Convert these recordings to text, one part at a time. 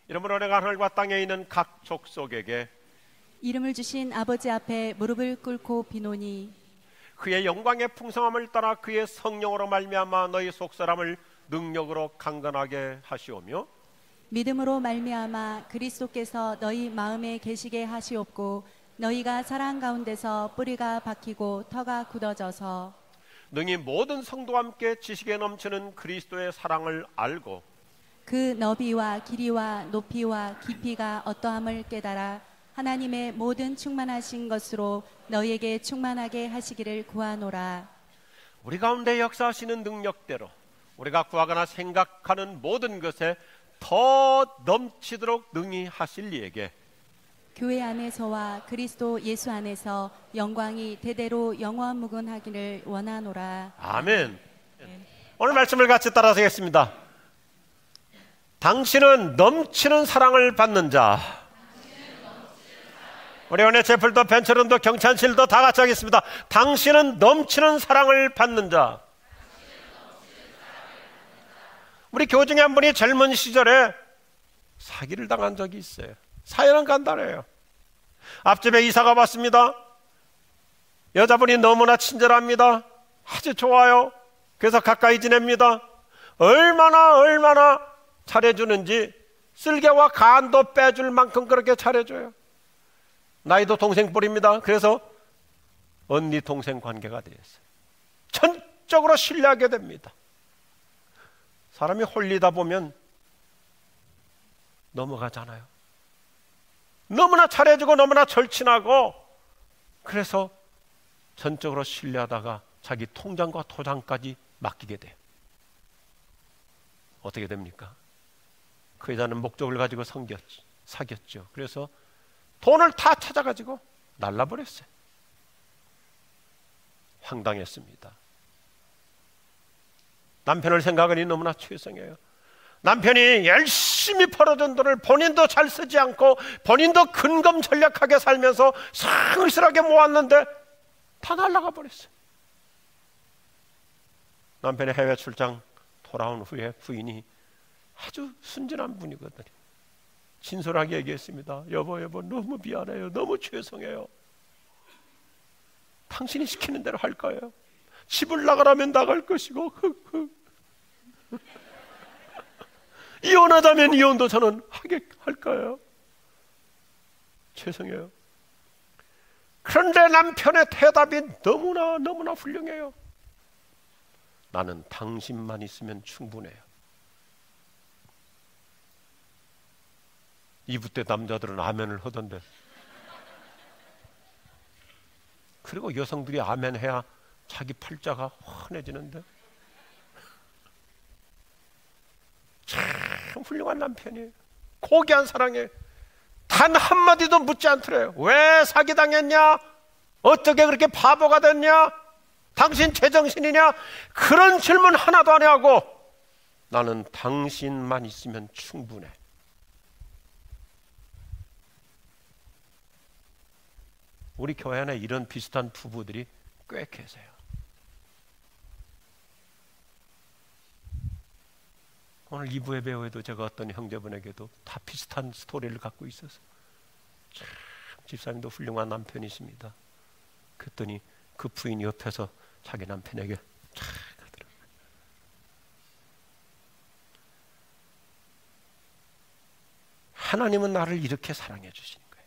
이러므로 내가 하늘과 땅에 있는 각 족속에게 이름을 주신 아버지 앞에 무릎을 꿇고 비노니 그의 영광의 풍성함을 따라 그의 성령으로 말미암아 너희 속사람을 능력으로 강건하게 하시오며 믿음으로 말미암아 그리스도께서 너희 마음에 계시게 하시옵고 너희가 사랑 가운데서 뿌리가 박히고 터가 굳어져서 능히 모든 성도와 함께 지식에 넘치는 그리스도의 사랑을 알고 그 너비와 길이와 높이와 깊이가 어떠함을 깨달아 하나님의 모든 충만하신 것으로 너희에게 충만하게 하시기를 구하노라. 우리 가운데 역사하시는 능력대로 우리가 구하거나 생각하는 모든 것에 더 넘치도록 능히 하실 이에게 교회 안에서와 그리스도 예수 안에서 영광이 대대로 영원무궁하기를 원하노라. 아멘. 오늘 말씀을 같이 따라서 하겠습니다. 당신은 넘치는 사랑을 받는 자. 우리 오늘 제풀도 벤처론도 경찬실도 다 같이 하겠습니다. 당신은 넘치는 사랑을 받는 자. 우리 교우 중에 한 분이 젊은 시절에 사기를 당한 적이 있어요. 사연은 간단해요. 앞집에 이사가 왔습니다. 여자분이 너무나 친절합니다. 아주 좋아요. 그래서 가까이 지냅니다. 얼마나 잘해주는지 쓸개와 간도 빼줄 만큼 그렇게 잘해줘요. 나이도 동생 뻘입니다. 그래서 언니 동생 관계가 되었어요. 전적으로 신뢰하게 됩니다. 사람이 홀리다 보면 넘어가잖아요. 너무나 잘해주고 너무나 절친하고 그래서 전적으로 신뢰하다가 자기 통장과 토장까지 맡기게 돼요. 어떻게 됩니까? 그 여자는 목적을 가지고 사귀었죠. 그래서 돈을 다 찾아가지고 날라버렸어요. 황당했습니다. 남편을 생각하니 너무나 죄송해요. 남편이 열심히 벌어둔 돈을 본인도 잘 쓰지 않고 본인도 근검전략하게 살면서 상실하게 모았는데 다 날아가 버렸어요. 남편의 해외 출장 돌아온 후에 부인이 아주 순진한 분이거든요. 진솔하게 얘기했습니다. 여보 너무 미안해요. 너무 죄송해요. 당신이 시키는 대로 할 거예요. 집을 나가라면 나갈 것이고 이혼하자면 이혼도 저는 할 거예요. 죄송해요. 그런데 남편의 대답이 너무나 훌륭해요. 나는 당신만 있으면 충분해요. 2부 때 남자들은 아멘을 하던데 그리고 여성들이 아멘 해야 자기 팔자가 환해지는데 참 훌륭한 남편이에요. 고귀한 사랑에 단 한마디도 묻지 않더래요. 왜 사기당했냐? 어떻게 그렇게 바보가 됐냐? 당신 제정신이냐? 그런 질문 하나도 안 하고 나는 당신만 있으면 충분해. 우리 교회 안에 이런 비슷한 부부들이 꽤 계세요. 오늘 2부 예배에도 제가 어떤 형제분에게도 다 비슷한 스토리를 갖고 있어서 참 집사님도 훌륭한 남편이십니다. 그랬더니 그 부인이 옆에서 자기 남편에게 쫙 하더라고요. 하나님은 나를 이렇게 사랑해 주시는 거예요.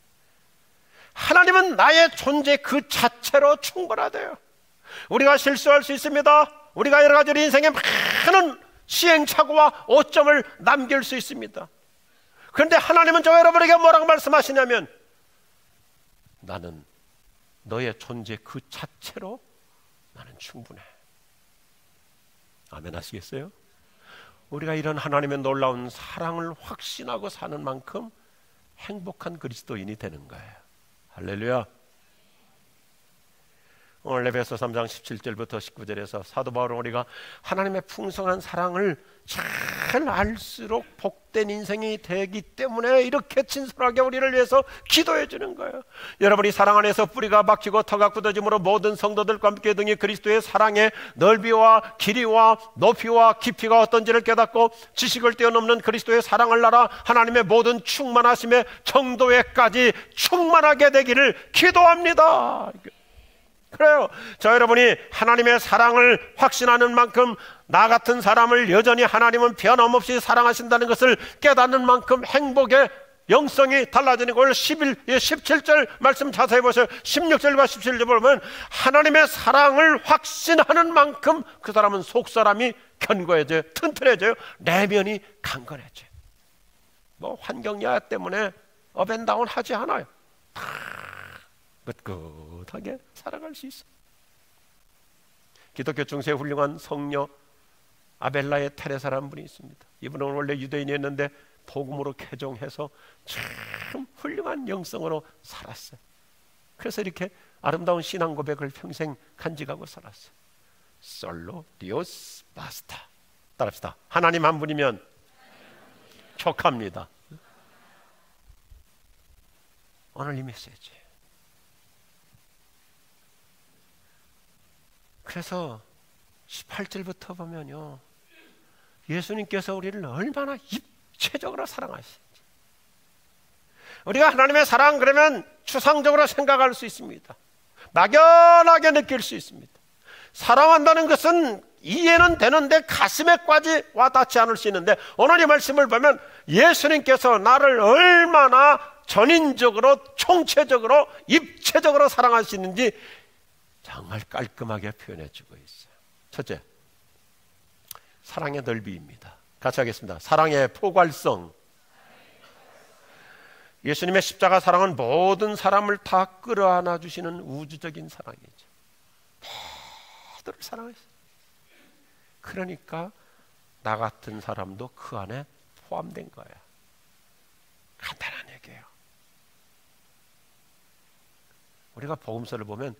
하나님은 나의 존재 그 자체로 충분하대요. 우리가 실수할 수 있습니다. 우리가 여러 가지로 인생에 많은 시행착오와 오점을 남길 수 있습니다. 그런데 하나님은 저 여러분에게 뭐라고 말씀하시냐면 나는 너의 존재 그 자체로 나는 충분해. 아멘 하시겠어요? 우리가 이런 하나님의 놀라운 사랑을 확신하고 사는 만큼 행복한 그리스도인이 되는 거예요. 할렐루야. 오늘 에베소 3장 17절부터 19절에서 사도 바울은 우리가 하나님의 풍성한 사랑을 잘 알수록 복된 인생이 되기 때문에 이렇게 진솔하게 우리를 위해서 기도해 주는 거예요. 여러분이 사랑 안에서 뿌리가 박히고 터가 굳어짐으로 모든 성도들과 함께 등이 그리스도의 사랑의 넓이와 길이와 높이와 깊이가 어떤지를 깨닫고 지식을 뛰어넘는 그리스도의 사랑을 알아 하나님의 모든 충만하심의 정도에까지 충만하게 되기를 기도합니다. 그래요. 저 여러분이 하나님의 사랑을 확신하는 만큼 나 같은 사람을 여전히 하나님은 변함없이 사랑하신다는 것을 깨닫는 만큼 행복의 영성이 달라지는 걸 17절 말씀 자세히 보세요. 16절과 17절 보면 하나님의 사랑을 확신하는 만큼 그 사람은 속사람이 견고해져요. 튼튼해져요. 내면이 강건해져요. 뭐 환경야 때문에 업앤다운 하지 않아요. 긋긋하게 살아갈 수 있어. 기독교 중세 훌륭한 성녀 아벨라의 테레사라는 분이 있습니다. 이분은 원래 유대인이었는데 복음으로 개종해서 참 훌륭한 영성으로 살았어요. 그래서 이렇게 아름다운 신앙 고백을 평생 간직하고 살았어요. 솔로 디오스 바스타. 따라합시다. 하나님 한 분이면 족합니다. 오늘 이 메시지. 그래서 18절부터 보면요, 예수님께서 우리를 얼마나 입체적으로 사랑하시는지. 우리가 하나님의 사랑 그러면 추상적으로 생각할 수 있습니다. 막연하게 느낄 수 있습니다. 사랑한다는 것은 이해는 되는데 가슴에까지 와닿지 않을 수 있는데, 오늘 이 말씀을 보면 예수님께서 나를 얼마나 전인적으로 총체적으로 입체적으로 사랑하시는지 정말 깔끔하게 표현해주고 있어요. 첫째, 사랑의 넓이입니다. 같이 하겠습니다. 사랑의 포괄성. 예수님의 십자가 사랑은 모든 사람을 다 끌어안아 주시는 우주적인 사랑이죠. 모두를 사랑하시죠. 그러니까 나 같은 사람도 그 안에 포함된 거야. 간단한 얘기예요. 우리가 복음서를 보면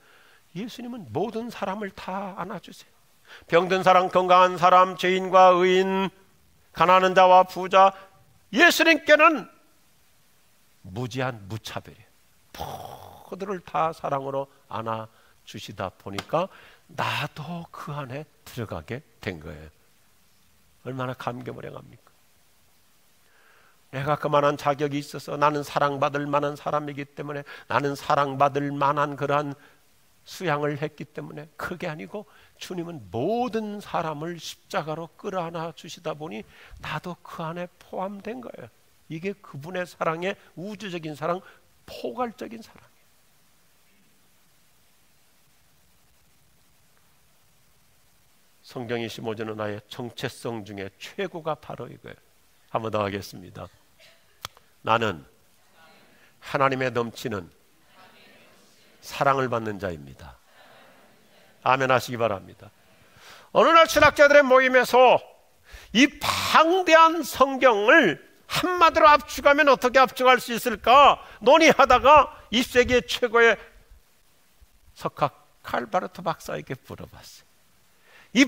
예수님은 모든 사람을 다 안아주세요. 병든 사람, 건강한 사람, 죄인과 의인, 가난한 자와 부자, 예수님께는 무지한 무차별이에요. 모두를 다 사랑으로 안아주시다 보니까 나도 그 안에 들어가게 된 거예요. 얼마나 감개무량합니까? 내가 그만한 자격이 있어서 나는 사랑받을 만한 사람이기 때문에, 나는 사랑받을 만한 그러한 수양을 했기 때문에, 그게 아니고 주님은 모든 사람을 십자가로 끌어안아 주시다 보니 나도 그 안에 포함된 거예요. 이게 그분의 사랑의 우주적인 사랑, 포괄적인 사랑이에요. 성경 25절은 나의 정체성 중에 최고가 바로 이거예요. 한 번 더 하겠습니다. 나는 하나님의 넘치는 사랑을 받는 자입니다. 아멘 하시기 바랍니다. 어느 날 신학자들의 모임에서 이 방대한 성경을 한마디로 압축하면 어떻게 압축할 수 있을까 논의하다가 20세기 최고의 석학 칼바르트 박사에게 물어봤어요. 이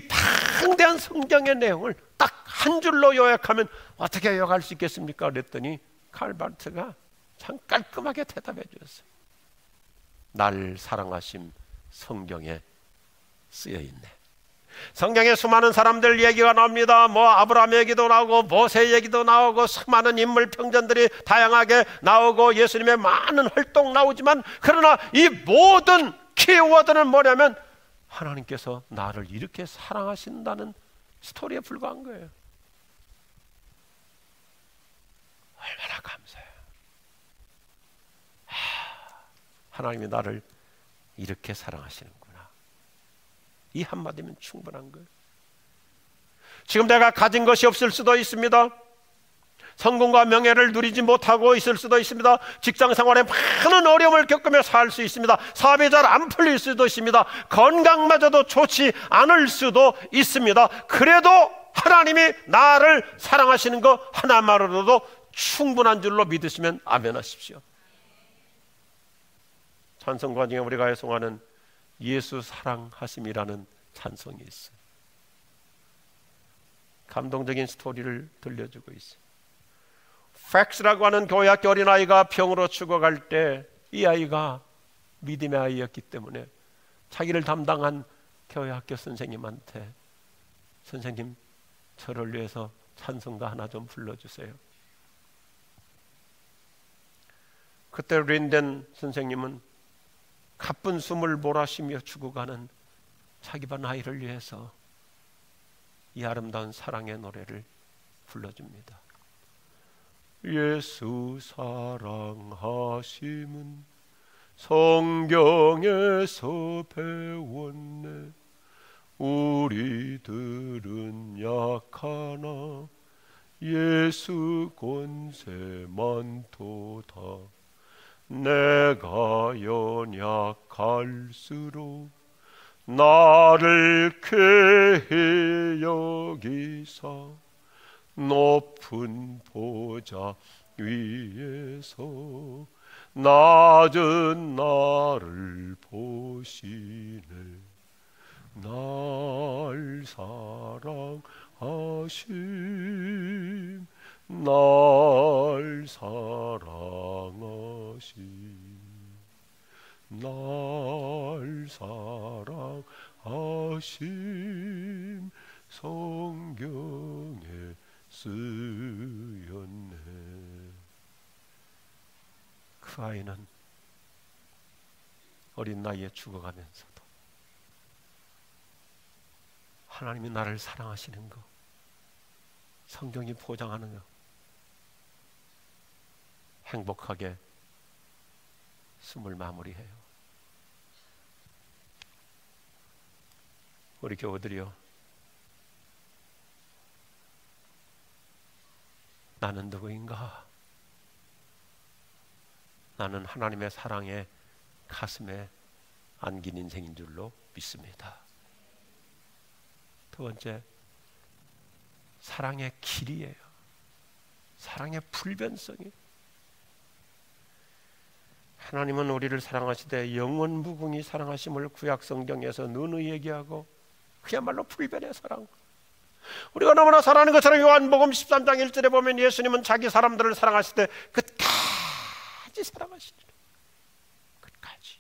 방대한 성경의 내용을 딱 한 줄로 요약하면 어떻게 요약할 수 있겠습니까? 그랬더니 칼바르트가 참 깔끔하게 대답해 주었어요. 날 사랑하심 성경에 쓰여 있네. 성경에 수많은 사람들 얘기가 나옵니다. 뭐 아브라함 얘기도 나오고 모세 얘기도 나오고 수많은 인물 평전들이 다양하게 나오고 예수님의 많은 활동 나오지만, 그러나 이 모든 키워드는 뭐냐면 하나님께서 나를 이렇게 사랑하신다는 스토리에 불과한 거예요. 얼마나 감사해요. 하나님이 나를 이렇게 사랑하시는구나. 이 한마디면 충분한 거예요. 지금 내가 가진 것이 없을 수도 있습니다. 성공과 명예를 누리지 못하고 있을 수도 있습니다. 직장 생활에 많은 어려움을 겪으며 살 수 있습니다. 사업이 잘 안 풀릴 수도 있습니다. 건강마저도 좋지 않을 수도 있습니다. 그래도 하나님이 나를 사랑하시는 거 하나만으로도 충분한 줄로 믿으시면 아멘 하십시오. 찬송가 중에 우리가 애송하는 예수 사랑하심이라는 찬송이 있어요. 감동적인 스토리를 들려주고 있어요. 팩스라고 하는 교회학교 어린아이가 병으로 죽어갈 때 이 아이가 믿음의 아이였기 때문에 자기를 담당한 교회학교 선생님한테 선생님, 저를 위해서 찬송가 하나 좀 불러주세요. 그때 린덴 선생님은 가쁜 숨을 몰아쉬며 죽어가는 자기 반 아이를 위해서 이 아름다운 사랑의 노래를 불러줍니다. 예수 사랑하심은 성경에서 배웠네. 우리들은 약하나 예수 권세 많도다. 내가 연약할수록 나를 괴히 여기사 높은 보좌 위에서 낮은 나를 보시네. 날 사랑하심, 날 사랑하심, 날 사랑하심, 성경에 쓰였네. 그 아이는 어린 나이에 죽어가면서도 하나님이 나를 사랑하시는 거, 성경이 보장하는 거, 행복하게 숨을 마무리해요. 우리 교우들이요, 나는 누구인가? 나는 하나님의 사랑에 가슴에 안긴 인생인 줄로 믿습니다. 두 번째, 사랑의 길이에요. 사랑의 불변성이. 하나님은 우리를 사랑하시되 영원무궁히 사랑하심을 구약 성경에서 누누이 얘기하고 그야말로 불변의 사랑. 우리가 너무나 사랑하는 것처럼 요한복음 13장 1절에 보면 예수님은 자기 사람들을 사랑하실 때 끝까지 사랑하시죠. 끝까지.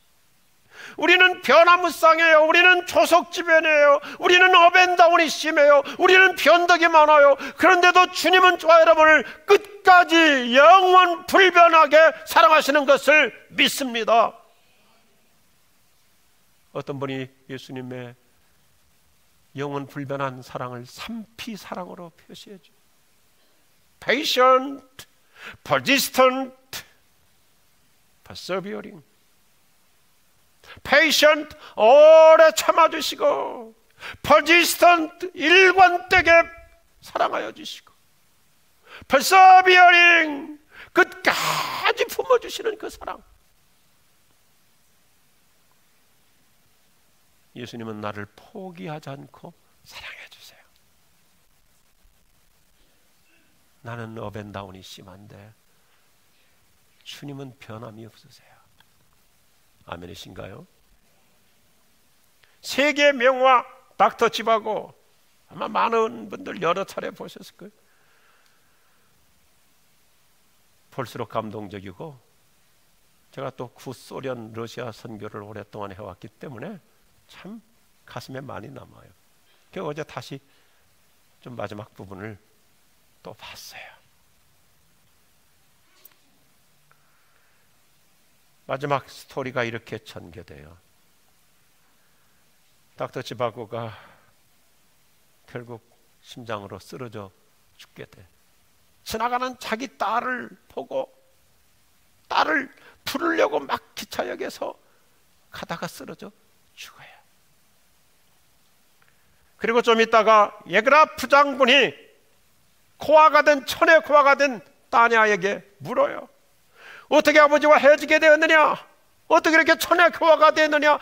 우리는 변화무쌍해요. 우리는 조속지변이에요. 우리는 업앤다운이 심해요. 우리는 변덕이 많아요. 그런데도 주님은 저와 여러분을 끝까지 영원 불변하게 사랑하시는 것을 믿습니다. 어떤 분이 예수님의 영원 불변한 사랑을 3P 사랑으로 표시해줘. Patient, persistent, persevering. Patient, 오래 참아주시고, persistent, 일관되게 사랑하여 주시고, persevering, 끝까지 품어주시는 그 사랑. 예수님은 나를 포기하지 않고 사랑해 주세요. 나는 업앤다운이 심한데 주님은 변함이 없으세요. 아멘이신가요? 세계 명화 닥터 지바고, 아마 많은 분들 여러 차례 보셨을 거예요. 볼수록 감동적이고, 제가 또 구소련 러시아 선교를 오랫동안 해왔기 때문에 참 가슴에 많이 남아요. 그래서 어제 다시 좀 마지막 부분을 또 봤어요. 마지막 스토리가 이렇게 전개돼요. 닥터 지바고가 결국 심장으로 쓰러져 죽게 돼. 지나가는 자기 딸을 보고 딸을 부르려고 막 기차역에서 가다가 쓰러져 죽어요. 그리고 좀 있다가 예그라프 장군이 고아가 된, 천의 고아가 된 따냐에게 물어요. 어떻게 아버지와 헤어지게 되었느냐? 어떻게 이렇게 천의 고아가 되었느냐?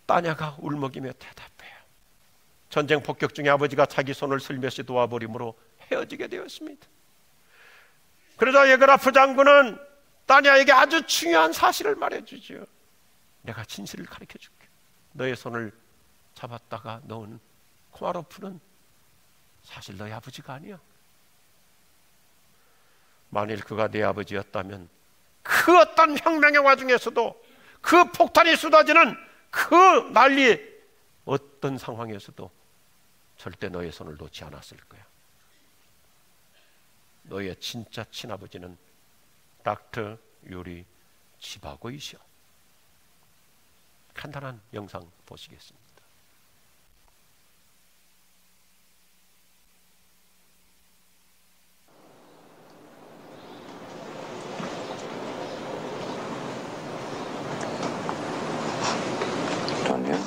따냐가 울먹이며 대답해요. 전쟁 폭격 중에 아버지가 자기 손을 슬며시 놓아버림으로 헤어지게 되었습니다. 그러자 예그라프 장군은 따냐에게 아주 중요한 사실을 말해주죠. 내가 진실을 가르쳐줄게. 너의 손을 잡았다가 넣은 코마로프는 사실 너의 아버지가 아니야. 만일 그가 내 아버지였다면 그 어떤 혁명의 와중에서도, 그 폭탄이 쏟아지는 그 난리 어떤 상황에서도 절대 너의 손을 놓지 않았을 거야. 너의 진짜 친아버지는 닥터 유리 지바고이시오. 간단한 영상 보시겠습니다. Tonya,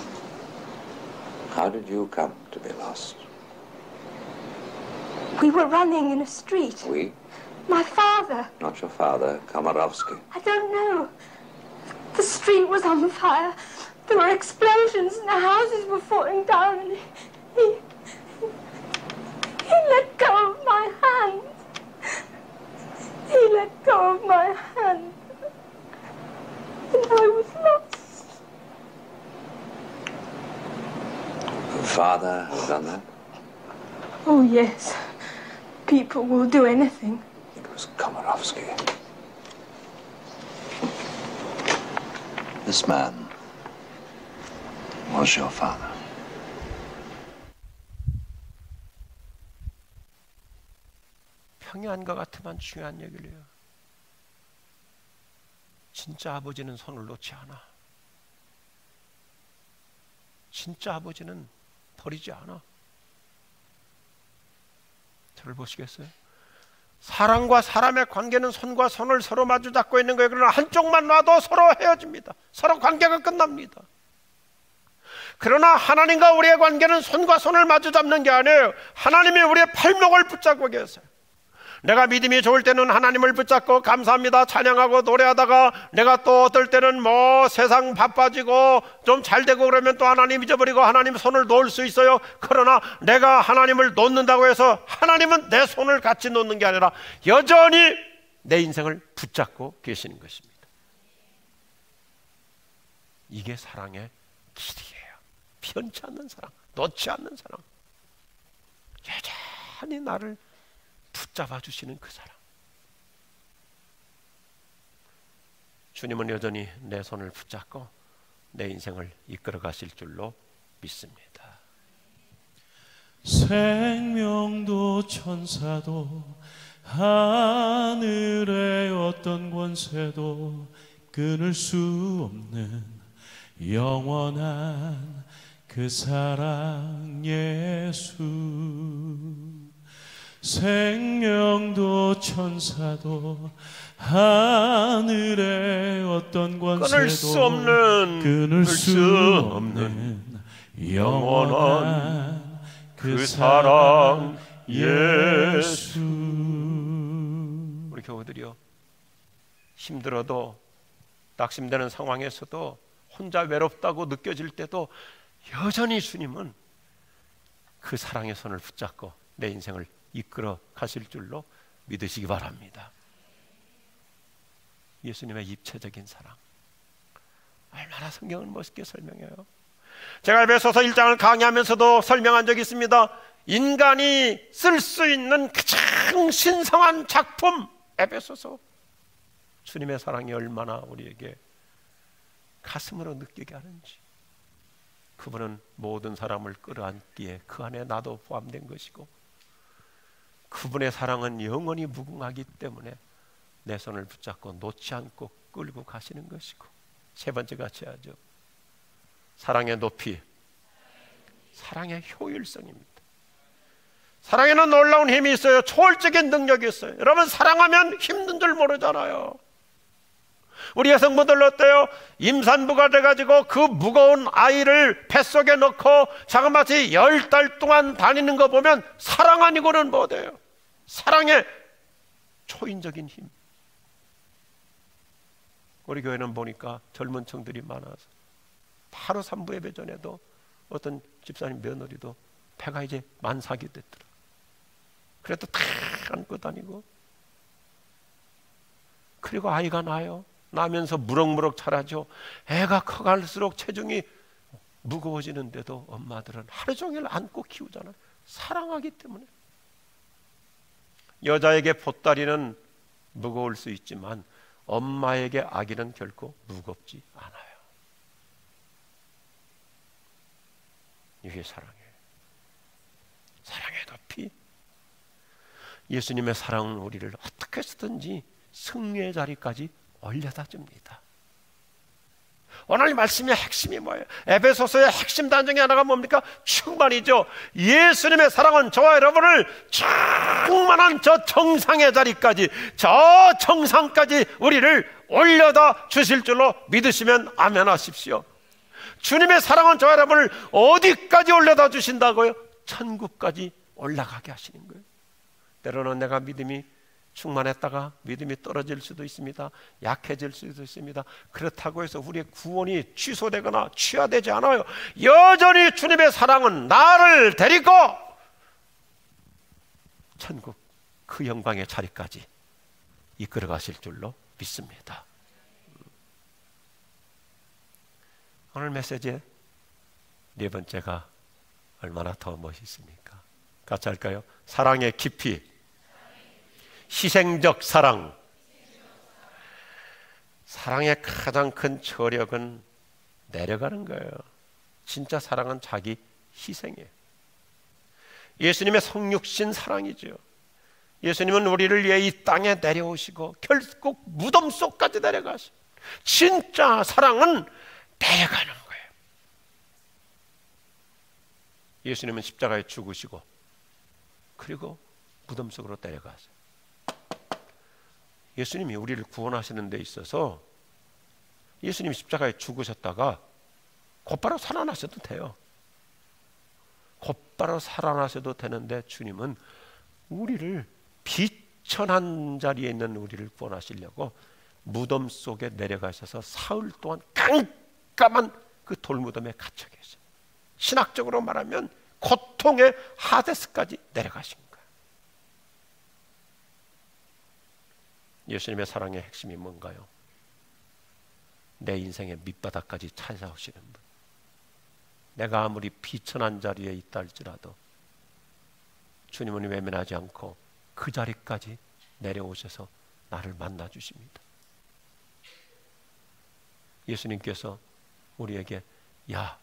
how did you come to be lost? We were running in a street. We? My father. Not your father, Komarovsky. I don't know. The street was on fire. There were explosions and the houses were falling down. And he let go of my hand. He let go of my hand. And I was lost. Your father has done that? Oh, yes. People will do anything. It was Komarovsky. This man was your father. 평이한 것 같으면 중요한 얘기를 해요. 진짜 아버지는 손을 놓지 않아. 진짜 아버지는 버리지 않아. 저를 보시겠어요? 사람과 사람의 관계는 손과 손을 서로 마주 잡고 있는 거예요. 그러나 한쪽만 놔도 서로 헤어집니다. 서로 관계가 끝납니다. 그러나 하나님과 우리의 관계는 손과 손을 마주 잡는 게 아니에요. 하나님이 우리의 팔목을 붙잡고 계세요. 내가 믿음이 좋을 때는 하나님을 붙잡고 감사합니다 찬양하고 노래하다가, 내가 또 어떨 때는 뭐 세상 바빠지고 좀 잘되고 그러면 또 하나님 잊어버리고 하나님 손을 놓을 수 있어요. 그러나 내가 하나님을 놓는다고 해서 하나님은 내 손을 같이 놓는 게 아니라 여전히 내 인생을 붙잡고 계시는 것입니다. 이게 사랑의 길이에요. 편치 않는 사랑, 놓지 않는 사랑, 여전히 나를 붙잡아 주시는 그 사랑. 주님은 여전히 내 손을 붙잡고 내 인생을 이끌어 가실 줄로 믿습니다. 생명도 천사도 하늘의 어떤 권세도 끊을 수 없는 영원한 그 사랑 예수. 생명도 천사도 하늘의 어떤 권세도 끊을 수 없는 영원한 그 사랑 예수. 우리 교우들이요, 힘들어도 낙심되는 상황에서도 혼자 외롭다고 느껴질 때도 여전히 주님은 그 사랑의 손을 붙잡고 내 인생을 이끌어 가실 줄로 믿으시기 바랍니다. 예수님의 입체적인 사랑, 얼마나 성경은 멋있게 설명해요. 제가 에베소서 1장을 강의하면서도 설명한 적이 있습니다. 인간이 쓸 수 있는 가장 신성한 작품, 에베소서. 주님의 사랑이 얼마나 우리에게 가슴으로 느끼게 하는지. 그분은 모든 사람을 끌어안기에 그 안에 나도 포함된 것이고, 그분의 사랑은 영원히 무궁하기 때문에 내 손을 붙잡고 놓지 않고 끌고 가시는 것이고, 세 번째 같이 하죠. 사랑의 높이, 사랑의 효율성입니다. 사랑에는 놀라운 힘이 있어요. 초월적인 능력이 있어요. 여러분, 사랑하면 힘든 줄 모르잖아요. 우리 여성분들 어때요? 임산부가 돼가지고 그 무거운 아이를 뱃속에 넣고 자그마치 10달 동안 다니는 거 보면 사랑 아니고는 못해요. 사랑의 초인적인 힘. 우리 교회는 보니까 젊은 층들이 많아서 바로 산부 예배 전에도 어떤 집사님 며느리도 배가 이제 만삭이 됐더라. 그래도 다 안고 다니고, 그리고 아이가 나요. 나면서 무럭무럭 자라죠. 애가 커갈수록 체중이 무거워지는데도 엄마들은 하루 종일 안고 키우잖아요. 사랑하기 때문에. 여자에게 보따리는 무거울 수 있지만 엄마에게 아기는 결코 무겁지 않아요. 이게 사랑이에요. 사랑의 높이. 예수님의 사랑은 우리를 어떻게 해서든지 승리의 자리까지 올려다 줍니다. 오늘 말씀의 핵심이 뭐예요? 에베소서의 핵심 단정이 하나가 뭡니까? 충만이죠. 예수님의 사랑은 저와 여러분을 충만한 저 정상의 자리까지, 저 정상까지 우리를 올려다 주실 줄로 믿으시면 아멘 하십시오. 주님의 사랑은 저와 여러분을 어디까지 올려다 주신다고요? 천국까지 올라가게 하시는 거예요. 때로는 내가 믿음이 충만했다가 믿음이 떨어질 수도 있습니다. 약해질 수도 있습니다. 그렇다고 해서 우리의 구원이 취소되거나 취하되지 않아요. 여전히 주님의 사랑은 나를 데리고 천국 그 영광의 자리까지 이끌어 가실 줄로 믿습니다. 오늘 메시지의 네 번째가 얼마나 더 멋있습니까? 같이 할까요? 사랑의 깊이, 희생적 사랑. 사랑의 가장 큰 저력은 내려가는 거예요. 진짜 사랑은 자기 희생이에요. 예수님의 성육신 사랑이죠. 예수님은 우리를 위해 이 땅에 내려오시고 결국 무덤 속까지 내려가시고, 진짜 사랑은 내려가는 거예요. 예수님은 십자가에 죽으시고 그리고 무덤 속으로 내려가세요. 예수님이 우리를 구원하시는 데 있어서 예수님이 십자가에 죽으셨다가 곧바로 살아나셔도 돼요. 곧바로 살아나셔도 되는데 주님은 우리를 비천한 자리에 있는 우리를 구원하시려고 무덤 속에 내려가셔서 사흘 동안 깜깜한 그 돌무덤에 갇혀 계세요. 신학적으로 말하면 고통의 하데스까지 내려가신 거예요. 예수님의 사랑의 핵심이 뭔가요? 내 인생의 밑바닥까지 찾아오시는 분. 내가 아무리 비천한 자리에 있다 할지라도 주님은 외면하지 않고 그 자리까지 내려오셔서 나를 만나 주십니다. 예수님께서 우리에게 야,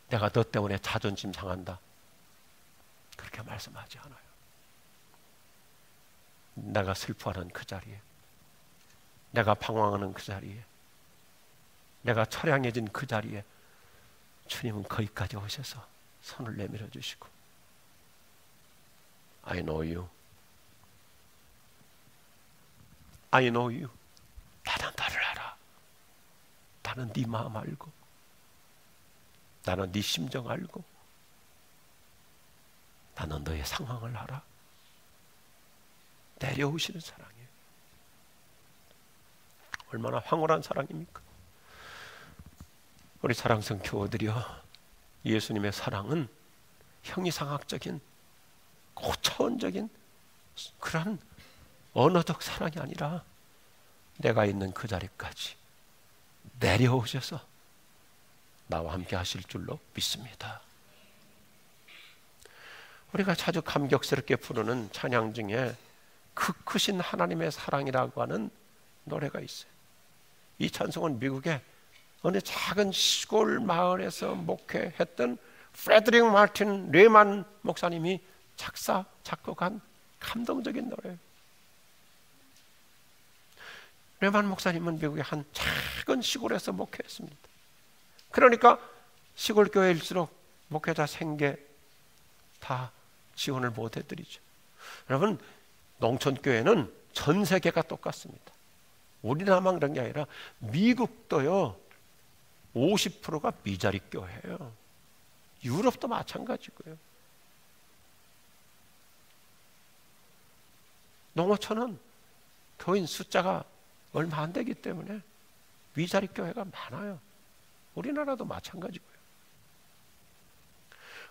내가 너 때문에 자존심 상한다, 그렇게 말씀하지 않아요. 내가 슬퍼하는 그 자리에, 내가 방황하는 그 자리에, 내가 처량해진 그 자리에 주님은 거기까지 오셔서 손을 내밀어 주시고 I know you. I know you. 나는 너를 알아. 나는 네 마음 알고, 나는 네 심정 알고, 나는 너의 상황을 알아. 내려오시는 사랑이에요. 얼마나 황홀한 사랑입니까? 우리 사랑성 교우들이여, 예수님의 사랑은 형이상학적인 고차원적인 그런 언어적 사랑이 아니라 내가 있는 그 자리까지 내려오셔서 나와 함께 하실 줄로 믿습니다. 우리가 자주 감격스럽게 부르는 찬양 중에 그 크신 하나님의 사랑이라고 하는 노래가 있어요. 이 찬송은 미국의 어느 작은 시골 마을에서 목회했던 프레드릭 마틴 레만 목사님이 작사, 작곡한 감동적인 노래예요. 레만 목사님은 미국의 한 작은 시골에서 목회했습니다. 그러니까 시골 교회일수록 목회자 생계 다 지원을 못 해드리죠. 여러분, 농촌교회는 전 세계가 똑같습니다. 우리나라만 그런 게 아니라 미국도요 50%가 미자리 교회예요. 유럽도 마찬가지고요. 농어촌은 교인 숫자가 얼마 안 되기 때문에 미자리 교회가 많아요. 우리나라도 마찬가지고요.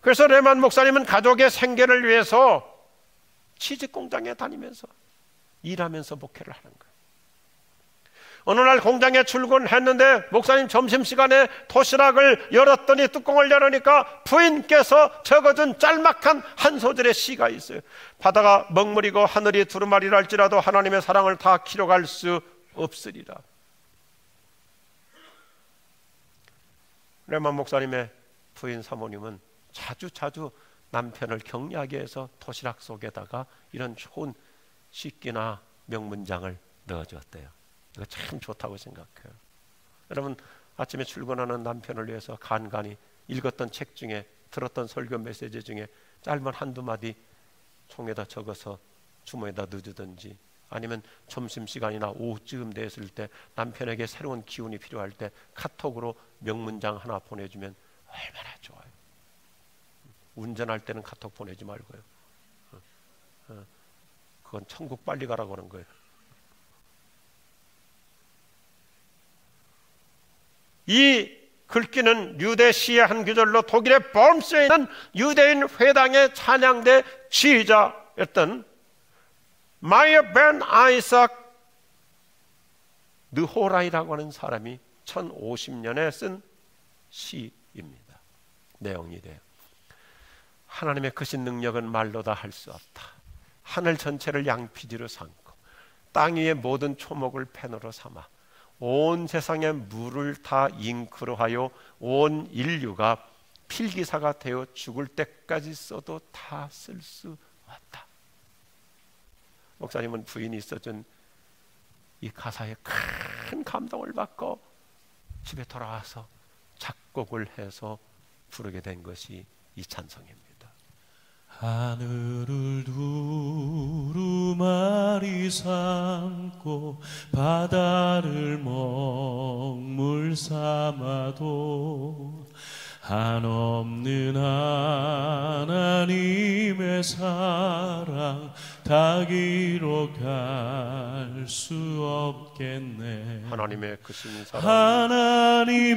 그래서 레만 목사님은 가족의 생계를 위해서 취직 공장에 다니면서 일하면서 목회를 하는 거예요. 어느 날 공장에 출근했는데 목사님 점심시간에 도시락을 열었더니 뚜껑을 열으니까 부인께서 적어준 짤막한 한 소절의 시가 있어요. 바다가 먹물이고 하늘이 두루마리라 할지라도 하나님의 사랑을 다 기록할 수 없으리라. 레만 목사님의 부인 사모님은 자주 남편을 격려하기 위해서 도시락 속에다가 이런 좋은 시기나 명문장을 넣어주었대요. 이거 참 좋다고 생각해요. 여러분, 아침에 출근하는 남편을 위해서 간간히 읽었던 책 중에, 들었던 설교 메시지 중에 짧은 한두 마디 총에다 적어서 주머니에다 넣어주든지, 아니면 점심시간이나 오후쯤 됐을 때 남편에게 새로운 기운이 필요할 때 카톡으로 명문장 하나 보내주면 얼마나 좋아요. 운전할 때는 카톡 보내지 말고요. 그건 천국 빨리 가라고 하는 거예요. 이 글귀는 유대 시의 한 구절로 독일의 범스에 있는 유대인 회당의 찬양대 지휘자였던 마이어 벤 아이삭 느호라이라고 하는 사람이 1050년에 쓴 시입니다. 내용이 이래요. 하나님의 크신 능력은 말로 다 할 수 없다. 하늘 전체를 양피지로 삼고 땅 위의 모든 초목을 펜으로 삼아 온 세상의 물을 다 잉크로 하여 온 인류가 필기사가 되어 죽을 때까지 써도 다 쓸 수 없다. 목사님은 부인이 써준 이 가사에 큰 감동을 받고 집에 돌아와서 작곡을 해서 부르게 된 것이 이 찬송입니다. 하늘을 두루마리 삼고 바다를 먹물 삼아도 한없는 하나님의 사랑 다 기록할 수 없겠네. 하나님의 크신 사랑,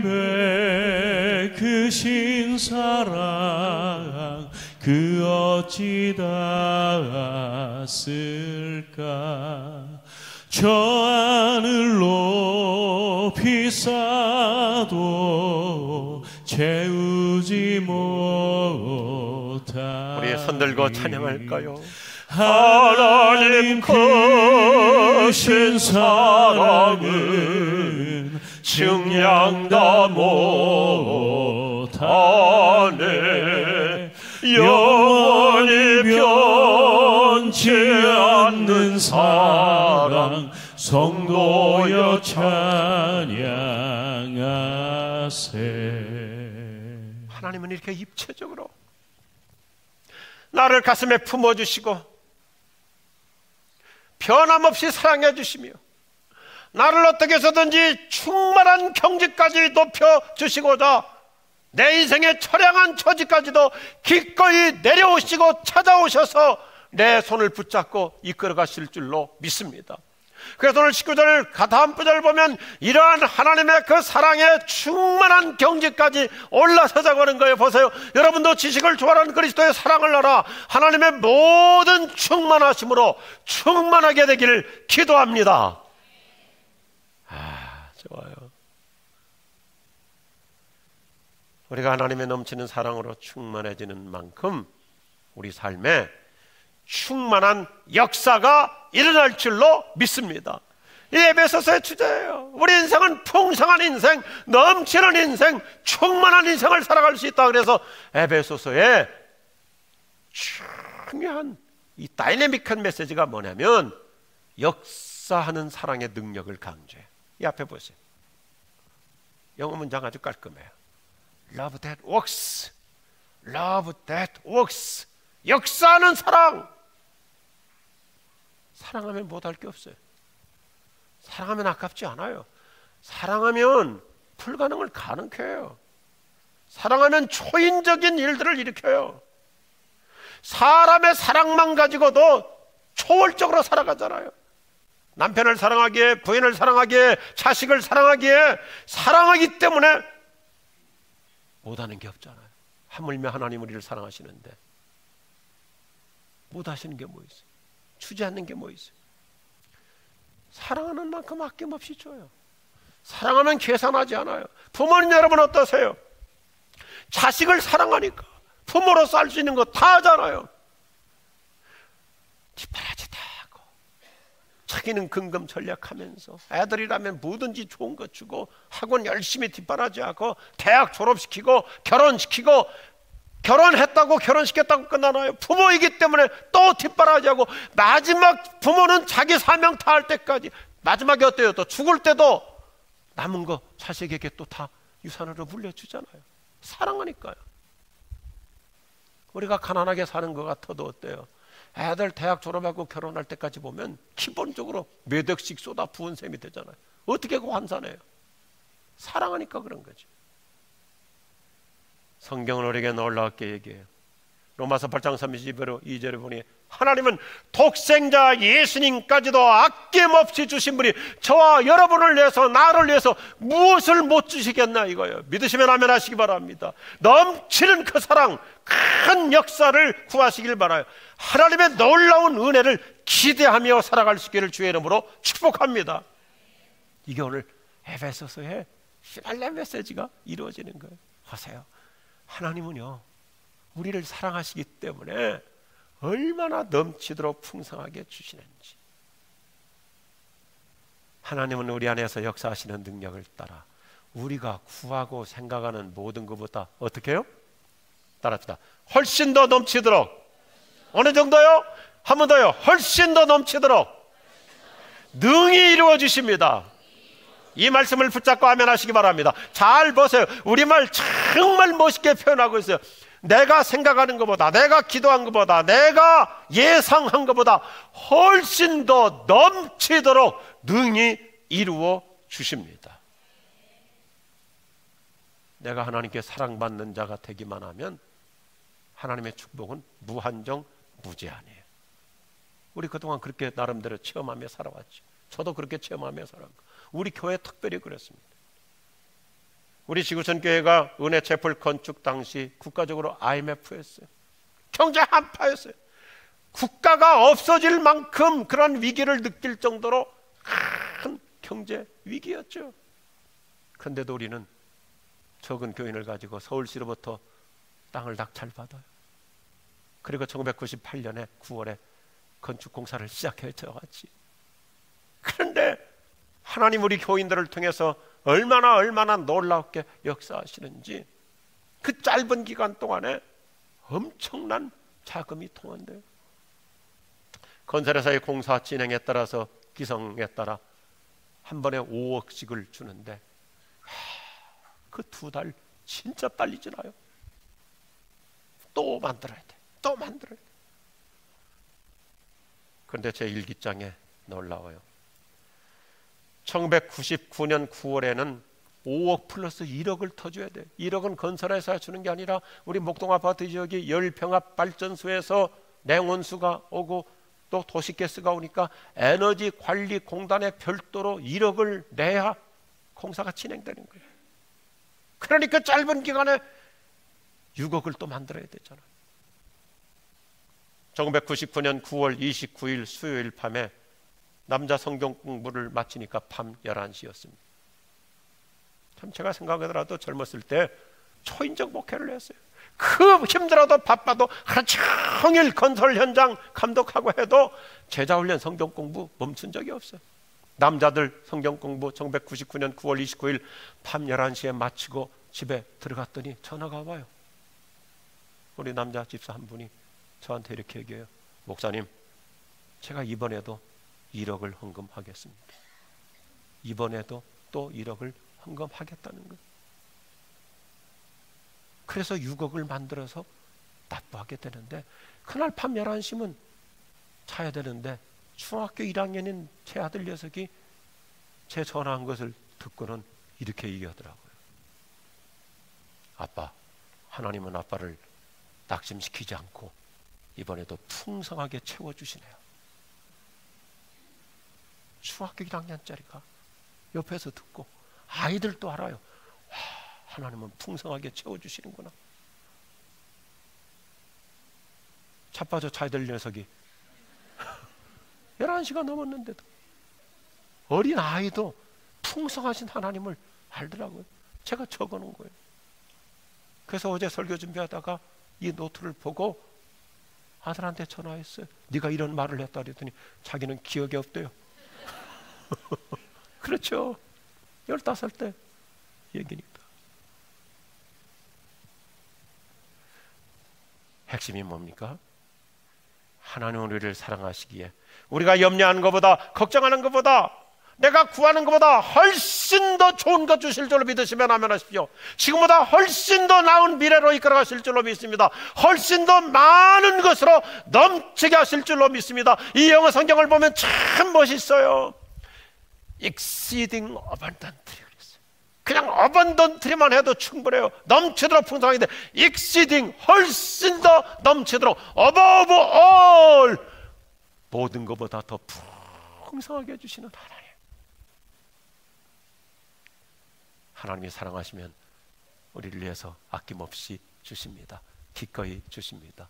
하나님의 크신 사랑 그 어찌 닿았을까. 저 하늘 높이 쌓아도 채우지 못하리. 우리 손 들고 찬양할까요? 하나님 크신 사랑은 증량다 못하네. 영원히 변치 않는 사랑 성도여 찬양하세. 하나님은 이렇게 입체적으로 나를 가슴에 품어주시고 변함없이 사랑해 주시며 나를 어떻게 해서든지 충만한 경지까지 높여주시고자 내 인생의 처량한 처지까지도 기꺼이 내려오시고 찾아오셔서 내 손을 붙잡고 이끌어 가실 줄로 믿습니다. 그래서 오늘 19절 다음 구절 보면 이러한 하나님의 그 사랑의 충만한 경지까지 올라서자고 하는 거예요. 보세요. 여러분도 지식을 초월한 그리스도의 사랑을 알아 하나님의 모든 충만하심으로 충만하게 되기를 기도합니다. 좋아요. 우리가 하나님의 넘치는 사랑으로 충만해지는 만큼 우리 삶에 충만한 역사가 일어날 줄로 믿습니다. 이 에베소서의 주제예요. 우리 인생은 풍성한 인생, 넘치는 인생, 충만한 인생을 살아갈 수 있다. 그래서 에베소서의 중요한 이 다이내믹한 메시지가 뭐냐면 역사하는 사랑의 능력을 강조해요. 이 앞에 보세요. 영어 문장 아주 깔끔해요. Love that works. Love that works. 역사하는 사랑. 사랑하면 못할 게 없어요. 사랑하면 아깝지 않아요. 사랑하면 불가능을 가능케 해요. 사랑하면 초인적인 일들을 일으켜요. 사람의 사랑만 가지고도 초월적으로 살아가잖아요. 남편을 사랑하기에, 부인을 사랑하기에, 자식을 사랑하기에 사랑하기 때문에 못하는 게 없잖아요. 하물며 하나님 우리를 사랑하시는데 못하시는 게 뭐 있어요? 주지 않는 게 뭐 있어요? 사랑하는 만큼 아낌없이 줘요. 사랑하면 계산하지 않아요. 부모님 여러분 어떠세요? 자식을 사랑하니까 부모로서 할 수 있는 거 다 하잖아요. 뒷바라지 다 하고 자기는 근검전략하면서 애들이라면 뭐든지 좋은 거 주고 학원 열심히 뒷바라지하고 대학 졸업시키고 결혼시키고 결혼했다고 결혼시켰다고 끝나나요? 부모이기 때문에 또 뒷바라지하고 마지막 부모는 자기 사명 다 할 때까지 마지막에 어때요? 또 죽을 때도 남은 거 자식에게 또 다 유산으로 물려주잖아요. 사랑하니까요. 우리가 가난하게 사는 것 같아도 어때요? 애들 대학 졸업하고 결혼할 때까지 보면 기본적으로 몇 억씩 쏟아 부은 셈이 되잖아요. 어떻게 그거 환산해요? 사랑하니까 그런 거죠. 성경은 우리에게 놀랍게 얘기해요. 로마서 8장 32절에 보니 하나님은 독생자 예수님까지도 아낌없이 주신 분이 저와 여러분을 위해서 나를 위해서 무엇을 못 주시겠나 이거예요. 믿으시면 아멘 하시기 바랍니다. 넘치는 그 사랑 큰 역사를 구하시길 바라요. 하나님의 놀라운 은혜를 기대하며 살아갈 수 있기를 주의 이름으로 축복합니다. 이게 오늘 에베소서의 피날레 메시지가 이루어지는 거예요. 보세요. 하나님은요 우리를 사랑하시기 때문에 얼마나 넘치도록 풍성하게 주시는지. 하나님은 우리 안에서 역사하시는 능력을 따라 우리가 구하고 생각하는 모든 것보다 어떻게 해요? 따라합시다. 훨씬 더 넘치도록. 어느 정도요? 한 번 더요. 훨씬 더 넘치도록 능히 이루어 주십니다. 이 말씀을 붙잡고 아멘 하시기 바랍니다. 잘 보세요. 우리말 정말 멋있게 표현하고 있어요. 내가 생각하는 것보다, 내가 기도한 것보다, 내가 예상한 것보다 훨씬 더 넘치도록 능히 이루어 주십니다. 내가 하나님께 사랑받는 자가 되기만 하면 하나님의 축복은 무한정 무제한이에요. 우리 그동안 그렇게 나름대로 체험하며 살아왔죠. 저도 그렇게 체험하며 살아왔고 우리 교회 특별히 그랬습니다. 우리 지구촌 교회가 은혜 채플 건축 당시 국가적으로 IMF였어요. 경제 한파였어요. 국가가 없어질 만큼 그런 위기를 느낄 정도로 큰 경제 위기였죠. 그런데도 우리는 적은 교인을 가지고 서울시로부터 땅을 낙찰받아요. 그리고 1998년에 9월에 건축 공사를 시작했죠. 같이. 그런데 하나님 우리 교인들을 통해서 얼마나 놀랍게 역사하시는지 그 짧은 기간 동안에 엄청난 자금이 통한대요. 건설회사의 공사 진행에 따라서 기성에 따라 한 번에 5억씩을 주는데 그 2달 진짜 빨리 지나요. 또 만들어야 돼. 또 만들어야 돼. 그런데 제 일기장에 놀라워요. 1999년 9월에는 5억 플러스 1억을 터줘야 돼. 1억은 건설회사에 주는 게 아니라 우리 목동 아파트 지역이 열평합 발전소에서 냉온수가 오고 또 도시가스가 오니까 에너지관리공단에 별도로 1억을 내야 공사가 진행되는 거예요. 그러니까 짧은 기간에 6억을 또 만들어야 되잖아요. 1999년 9월 29일 수요일 밤에 남자 성경 공부를 마치니까 밤 11시였습니다. 참 제가 생각하더라도 젊었을 때 초인적 목회를 했어요. 그 힘들어도 바빠도 하루 종일 건설 현장 감독하고 해도 제자훈련 성경 공부 멈춘 적이 없어요. 남자들 성경 공부 1999년 9월 29일 밤 11시에 마치고 집에 들어갔더니 전화가 와요. 우리 남자 집사 한 분이 저한테 이렇게 얘기해요. 목사님, 제가 이번에도 1억을 헌금하겠습니다. 이번에도 또 1억을 헌금하겠다는 거예요. 그래서 6억을 만들어서 납부하게 되는데 그날 밤 11시면 자야 되는데 중학교 1학년인 제 아들 녀석이 제 전화한 것을 듣고는 이렇게 얘기하더라고요. 아빠, 하나님은 아빠를 낙심시키지 않고 이번에도 풍성하게 채워주시네요. 중학교 1학년짜리가 옆에서 듣고 아이들도 알아요. 와, 하나님은 풍성하게 채워주시는구나. 자빠져 자야 될 녀석이 11시가 넘었는데도 어린 아이도 풍성하신 하나님을 알더라고요. 제가 적어놓은 거예요. 그래서 어제 설교 준비하다가 이 노트를 보고 아들한테 전화했어요. 네가 이런 말을 했다 그랬더니 자기는 기억이 없대요. 그렇죠. 15대 얘기니까. 핵심이 뭡니까? 하나님은 우리를 사랑하시기에 우리가 염려하는 것보다, 걱정하는 것보다, 내가 구하는 것보다 훨씬 더 좋은 것 주실 줄로 믿으시면 아멘 하십시오. 지금보다 훨씬 더 나은 미래로 이끌어 가실 줄로 믿습니다. 훨씬 더 많은 것으로 넘치게 하실 줄로 믿습니다. 이 영어 성경을 보면 참 멋있어요. exceeding abundantly. 그냥 abundantly만 해도 충분해요. 넘치도록 풍성하게 돼. exceeding, 훨씬 더 넘치도록, above all, 모든 것보다 더 풍성하게 해주시는 하나님. 하나님이 사랑하시면 우리를 위해서 아낌없이 주십니다. 기꺼이 주십니다.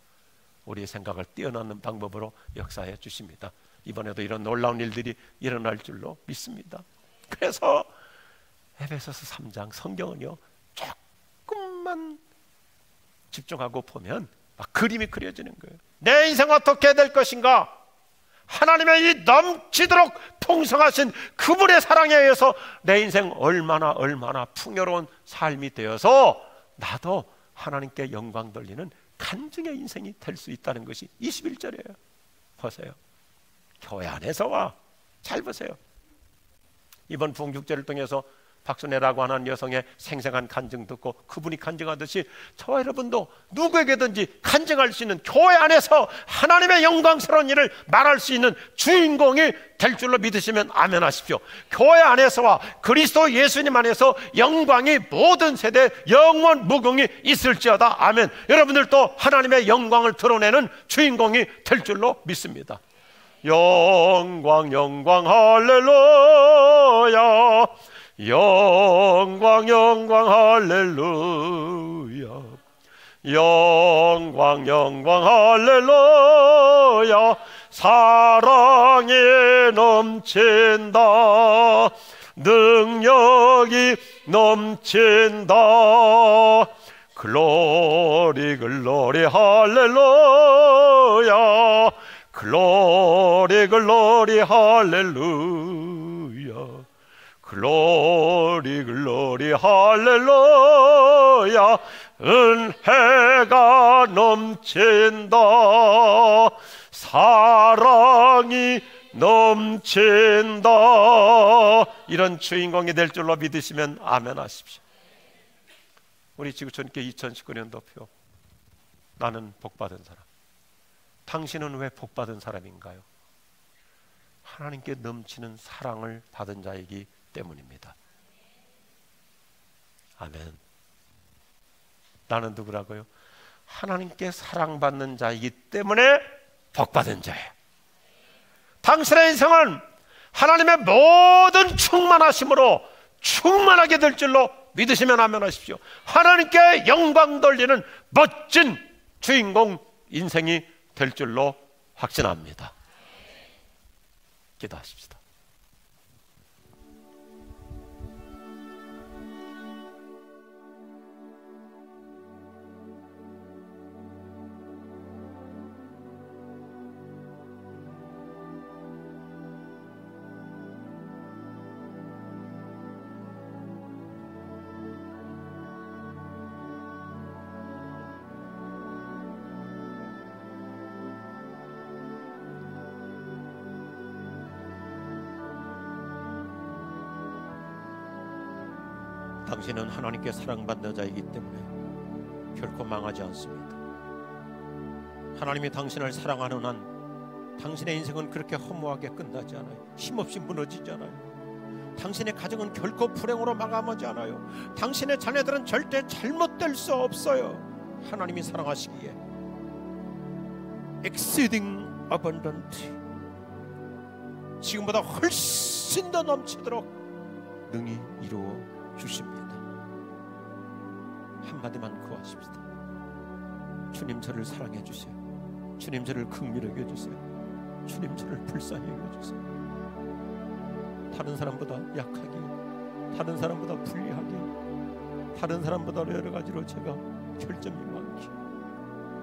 우리의 생각을 뛰어넘는 방법으로 역사해 주십니다. 이번에도 이런 놀라운 일들이 일어날 줄로 믿습니다. 그래서 에베소서 3장 성경은요, 조금만 집중하고 보면 막 그림이 그려지는 거예요. 내 인생 어떻게 될 것인가? 하나님의 이 넘치도록 풍성하신 그분의 사랑에 의해서 내 인생 얼마나 풍요로운 삶이 되어서 나도 하나님께 영광 돌리는 간증의 인생이 될 수 있다는 것이 21절이에요. 보세요. 교회 안에서와, 잘 보세요. 이번 부흥축제를 통해서 박순애라고 하는 여성의 생생한 간증 듣고 그분이 간증하듯이 저와 여러분도 누구에게든지 간증할 수 있는, 교회 안에서 하나님의 영광스러운 일을 말할 수 있는 주인공이 될 줄로 믿으시면 아멘 하십시오. 교회 안에서와 그리스도 예수님 안에서 영광이 모든 세대 영원 무궁히 있을지어다. 아멘. 여러분들도 하나님의 영광을 드러내는 주인공이 될 줄로 믿습니다. 영광 영광 할렐루야, 영광 영광 할렐루야, 영광 영광 할렐루야. 사랑이 넘친다, 능력이 넘친다. 글로리 글로리 할렐루야, 글로리 글로리 할렐루야, 글로리 글로리 할렐루야. 은혜가 넘친다, 사랑이 넘친다. 이런 주인공이 될 줄로 믿으시면 아멘 하십시오. 우리 지구촌교회 2019년도표 나는 복받은 사람. 당신은 왜 복받은 사람인가요? 하나님께 넘치는 사랑을 받은 자이기 때문입니다. 아멘. 나는 누구라고요? 하나님께 사랑받는 자이기 때문에 복받은 자예요. 당신의 인생은 하나님의 모든 충만하심으로 충만하게 될 줄로 믿으시면 아멘 하십시오. 하나님께 영광 돌리는 멋진 주인공 인생이 될 줄로 확신합니다. 기도하십시다. 당신은 하나님께 사랑받는 자이기 때문에 결코 망하지 않습니다. 하나님이 당신을 사랑하는 한 당신의 인생은 그렇게 허무하게 끝나지 않아요. 힘없이 무너지지 않아요. 당신의 가정은 결코 불행으로 마감하지 않아요. 당신의 자녀들은 절대 잘못될 수 없어요. 하나님이 사랑하시기에 exceeding abundant, 지금보다 훨씬 더 넘치도록 능히 이루어 주십니다. 한마디만 구하십시다. 주님 저를 사랑해 주세요. 주님 저를 긍휼히 여겨 주세요. 주님 저를 불쌍히 여겨 주세요. 다른 사람보다 약하게, 다른 사람보다 불리하게, 다른 사람보다 여러 가지로 제가 결점이 많기,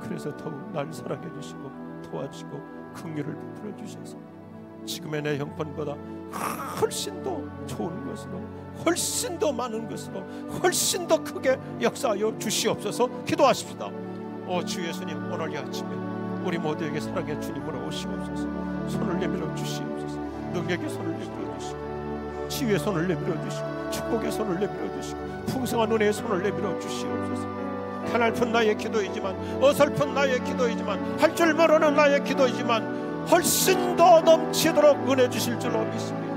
그래서 더욱 날 사랑해 주시고 도와주시고 긍휼을 베풀어 주셔서 지금의 내 형편보다 훨씬 더 좋은 것으로, 훨씬 더 많은 것으로, 훨씬 더 크게 역사하여 주시옵소서. 기도하십시다. 주 예수님, 오늘 이 아침에 우리 모두에게 사랑의 주님으로 오시옵소서. 손을 내밀어 주시옵소서. 능력의 손을 내밀어 주시고, 치유의 손을 내밀어 주시고, 축복의 손을 내밀어 주시고, 풍성한 은혜의 손을 내밀어 주시옵소서. 가냘픈 나의 기도이지만, 어설픈 나의 기도이지만, 할 줄 모르는 나의 기도이지만 훨씬 더 넘치도록 은혜 주실 줄로 믿습니다.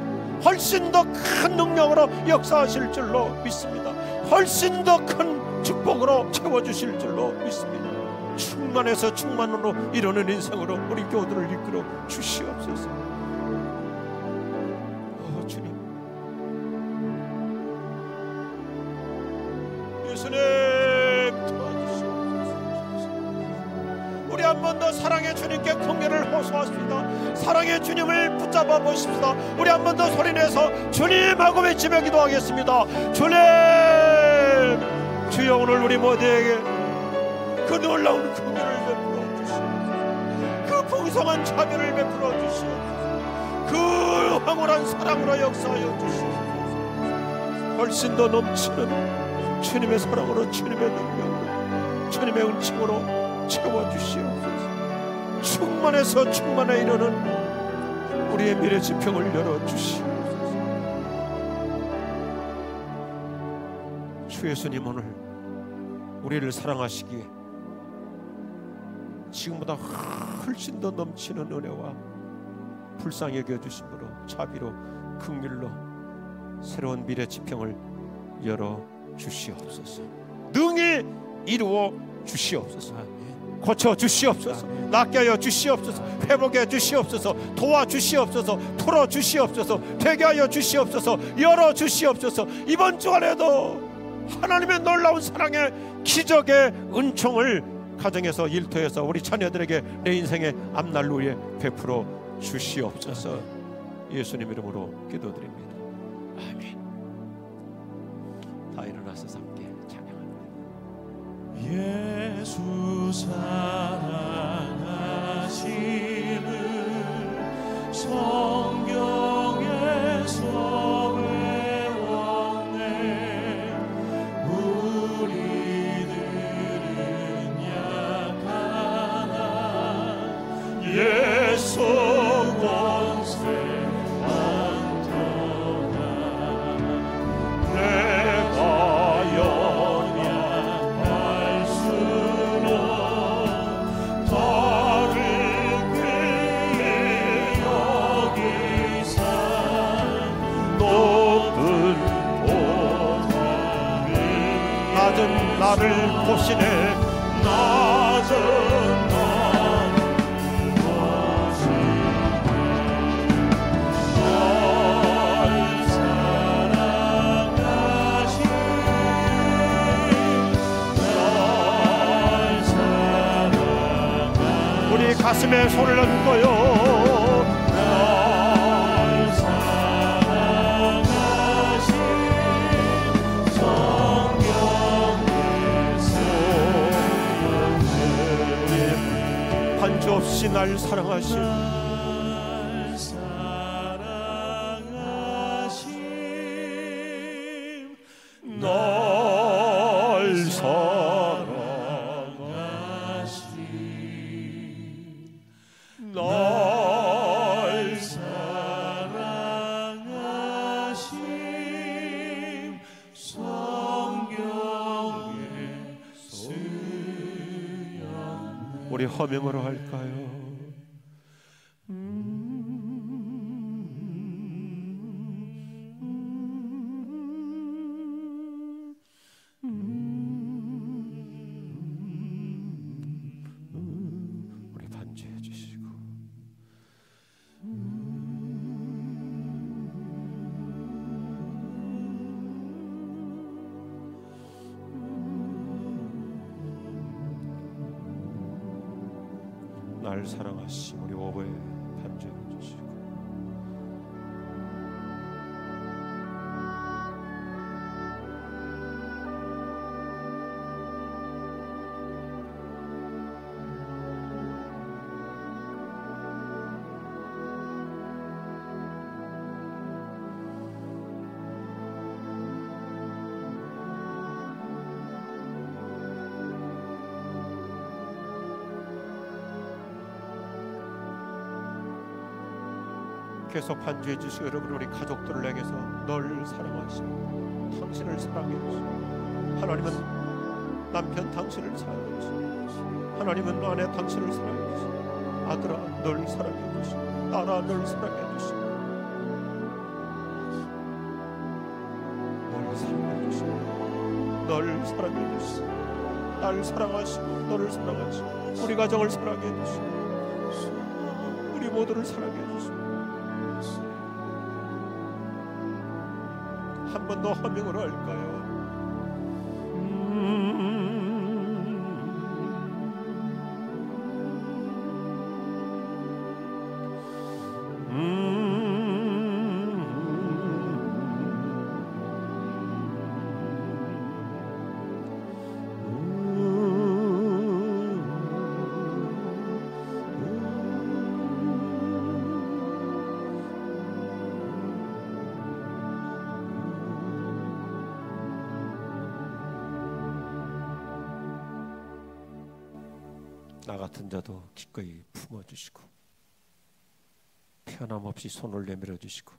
훨씬 더 큰 능력으로 역사하실 줄로 믿습니다. 훨씬 더 큰 축복으로 채워주실 줄로 믿습니다. 충만해서 충만으로 이루는 인생으로 우리 교우들을 이끌어 주시옵소서. 주님, 예수님 도와주시옵소서. 우리 한 번 더 사랑의 주님께 긍휼을 호소하십니다. 사랑의 주님을 붙잡아 보십시다. 우리 한 번 더 소리내서 주님하고 외치며 기도하겠습니다. 주님, 주여 오늘 우리 모두에게 그 놀라운 긍휼을 베풀어 주시옵소서. 그 풍성한 자비를 베풀어 주시옵소서. 그 황홀한 사랑으로 역사하여 주시옵소서. 훨씬 더 넘치는 주님의 사랑으로, 주님의 능력으로, 주님의 은총으로 채워주시옵소서. 충만해서 충만에 이르는 우리의 미래 지평을 열어주시옵소서. 주 예수님, 오늘 우리를 사랑하시기에 지금보다 훨씬 더 넘치는 은혜와 불쌍히 여겨주심으로, 자비로, 긍휼로 새로운 미래 지평을 열어주시옵소서. 능히 이루어 주시옵소서. 고쳐 주시옵소서. 낫게 하여 주시옵소서. 회복해 주시옵소서. 도와 주시옵소서. 풀어 주시옵소서. 되게 하여 주시옵소서. 열어 주시옵소서. 이번 주간에도 하나님의 놀라운 사랑의 기적의 은총을 가정에서, 일터에서 우리 자녀들에게 내 인생의 앞날로에 베풀어 주시옵소서. 예수님 이름으로 기도드립니다. 아멘. 다 일어나서 함께 찬양합니다. 예수 사랑하심을 성경에서 배웠네. 우리들은 약하나 예수 권세 많도다. 내가 연약할수록 다를 귀히 여기사 높은 보답이 낮은 나를 보시네. 낮은 나를 보시네. 날 사랑하신 우리 가슴에 손을 얹고요. 날 사랑하신 성경에서 한주 없이 날 사랑하신 날 사랑하신 날 날 사랑하신 성경에 쓰였네. 우리 허명으로 할까요? 우리 반주해 주시고 날 사랑하심 우리 오버에 반주해 주시고 계속 반주해 주시고, 여러분 우리 가족들을 내게서 널 사랑하시고 당신을 사랑해 주시고, 하나님은 남편 당신을 사랑해 주시고, 하나님은 아내 당신을 사랑해 주시고, 아들아 널 사랑해 주시고, 딸아 널 사랑해 주시고, 널 사랑해 주시고, 널 사랑해 주시고, 날 사랑하시고 너를 사랑하시고 우리 가정을 사랑해 주시고 우리 모두를 사랑해 주시고, 한 번 더 허밍으로 할까요? 나 같은 자도 기꺼이 품어주시고 편함없이 손을 내밀어 주시고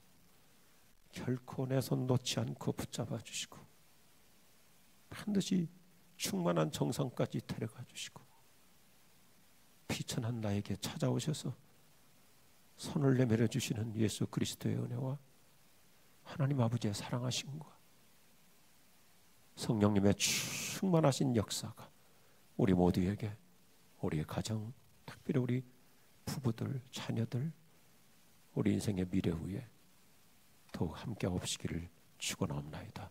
결코 내 손 놓지 않고 붙잡아 주시고 반드시 충만한 정상까지 데려가 주시고 비천한 나에게 찾아오셔서 손을 내밀어 주시는 예수 그리스도의 은혜와 하나님 아버지의 사랑하심과 성령님의 충만하신 역사가 우리 모두에게, 우리의 가정, 특별히 우리 부부들, 자녀들, 우리 인생의 미래 위에 더욱 함께 없으기를 축원하옵나이다.